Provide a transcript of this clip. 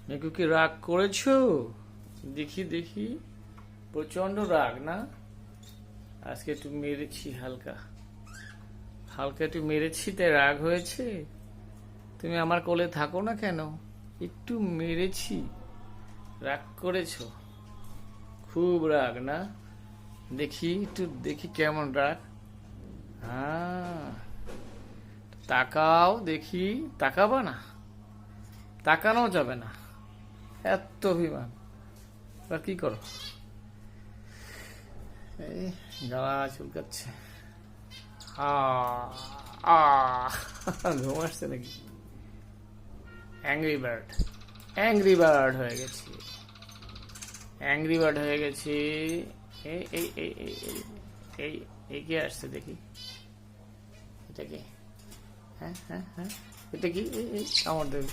Nico কি রাগ করেছো? দেখি দেখি, প্রচন্ড রাগ না? আজকে একটু মেরেছি, হালকা হালকা একটু মেরেছি, তাই রাগ হয়েছে। তুমি আমার কোলে থাকো না কেন? একটু মেরেছি, রাগ করেছো? খুব রাগ না? দেখি একটু, দেখি কেমন রাগ। হ্যাঁ, তাকাও দেখি। তাকাবা না? তাকানো যাবে না, এত অভিমান। এবার কি করো? এই গলা চুলকাচ্ছে। ঘুম আসছে নাকি? অ্যাংরি বার্ড, অ্যাংরি বার্ড হয়ে গেছি, অ্যাংরি বার্ড হয়ে গেছি। এই এই এই এই এই এই এই কে আসছে দেখি? এটা কি? হ্যাঁ হ্যাঁ হ্যাঁ, এটা কি? এই কামড় দেবে।